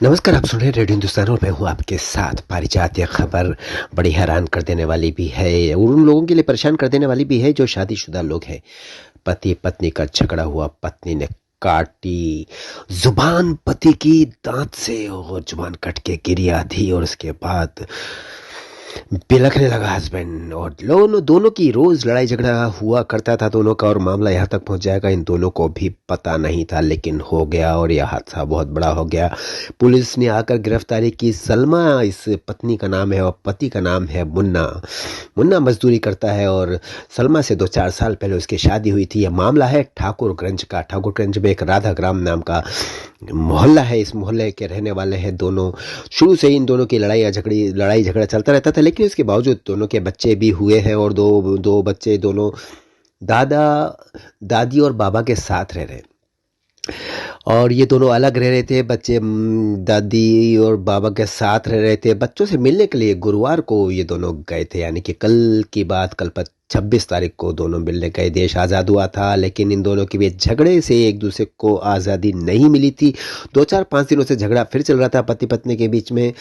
नमस्कार, आप सुन रहे हैं रेडियो हिंदुस्तान और मैं हूं आपके साथ। पारिजात यह खबर बड़ी हैरान कर देने वाली भी है और उन लोगों के लिए परेशान कर देने वाली भी है जो शादीशुदा लोग हैं। पति पत्नी का झगड़ा हुआ, पत्नी ने काटी जुबान पति की दांत से और जुबान कट के गिरी आधी और उसके बाद बिलखने लगा हस्बैंड। और दोनों की रोज लड़ाई झगड़ा हुआ करता था दोनों का और मामला यहाँ तक पहुंच जाएगा इन दोनों को भी पता नहीं था, लेकिन हो गया और यह हादसा बहुत बड़ा हो गया। पुलिस ने आकर गिरफ्तारी की। सलमा इस पत्नी का नाम है और पति का नाम है मुन्ना। मुन्ना मजदूरी करता है और सलमा से 2-4 साल पहले उसकी शादी हुई थी। यह मामला है ठाकुरगंज का। ठाकुरगंज में एक राधा ग्राम नाम का मोहल्ला है। इस मोहल्ले के रहने वाले हैं दोनों। शुरू से ही इन दोनों की लड़ाई झगड़ा चलता रहता था, लेकिन इसके बावजूद दोनों के बच्चे भी हुए हैं और दो दो बच्चे दोनों दादा दादी और बाबा के साथ रह रहे हैं। और ये दोनों अलग रह रहे थे। बच्चे दादी और बाबा के साथ रह रहे थे। बच्चों से मिलने के लिए गुरुवार को ये दोनों गए थे, यानी कि कल की बात, कल 26 तारीख को दोनों मिलने गए। देश आज़ाद हुआ था, लेकिन इन दोनों के बीच झगड़े से एक दूसरे को आज़ादी नहीं मिली थी। 2-4-5 दिनों से झगड़ा फिर चल रहा था पति पत्नी के बीच में।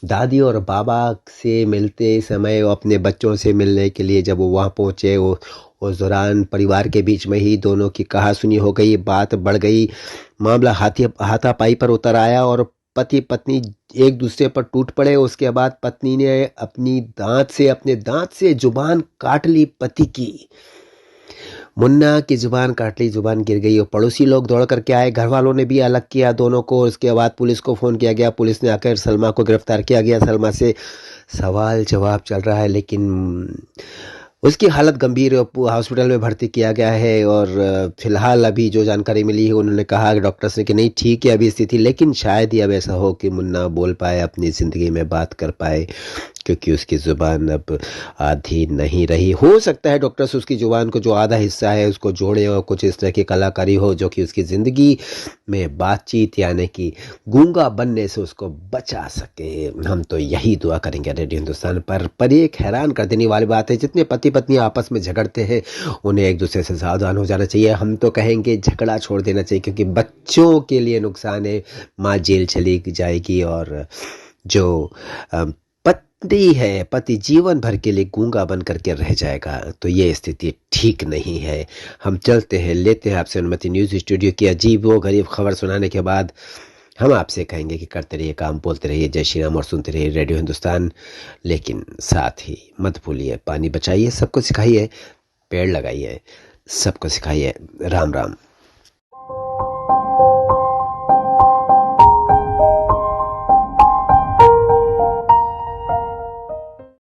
दादी और बाबा से मिलते समय अपने बच्चों से मिलने के लिए जब वो वहाँ पहुँचे, वो उस दौरान परिवार के बीच में ही दोनों की कहासुनी हो गई, बात बढ़ गई, मामला हाथापाई पर उतर आया और पति पत्नी एक दूसरे पर टूट पड़े। उसके बाद पत्नी ने अपने दांत से जुबान काट ली पति की। मुन्ना की जुबान काट ली, जुबान गिर गई और पड़ोसी लोग दौड़ करके आए। घर वालों ने भी अलग किया दोनों को। उसके बाद पुलिस को फ़ोन किया गया। पुलिस ने आकर सलमा को गिरफ्तार किया गया। सलमा से सवाल जवाब चल रहा है, लेकिन उसकी हालत गंभीर है। हॉस्पिटल में भर्ती किया गया है और फिलहाल अभी जो जानकारी मिली है उन्होंने कहा डॉक्टर्स ने कि नहीं ठीक है अभी स्थिति, लेकिन शायद ही अब ऐसा हो कि मुन्ना बोल पाए, अपनी ज़िंदगी में बात कर पाए, क्योंकि उसकी ज़ुबान अब आधी नहीं रही। हो सकता है डॉक्टर्स उसकी ज़ुबान को जो आधा हिस्सा है उसको जोड़े और कुछ इस तरह की कलाकारी हो जो कि उसकी ज़िंदगी में बातचीत यानी कि गूंगा बनने से उसको बचा सके। हम तो यही दुआ करेंगे रेडियो हिंदुस्तान पर ये एक हैरान कर देने वाली बात है। जितने पति पत्नी आपस में झगड़ते हैं उन्हें एक दूसरे से सावधान हो जाना चाहिए। हम तो कहेंगे झगड़ा छोड़ देना चाहिए, क्योंकि बच्चों के लिए नुकसान है। माँ जेल चली जाएगी और जो पति है, पति जीवन भर के लिए गूंगा बन करके रह जाएगा। तो ये स्थिति ठीक नहीं है। हम चलते हैं, लेते हैं आपसे अनुमति न्यूज़ स्टूडियो की अजीब व गरीब खबर सुनाने के बाद हम आपसे कहेंगे कि करते रहिए काम, बोलते रहिए जय श्री राम और सुनते रहिए रेडियो हिंदुस्तान। लेकिन साथ ही मत भूलिए, पानी बचाइए, सबको सिखाइए, पेड़ लगाइए, सबको सिखाइए। राम राम।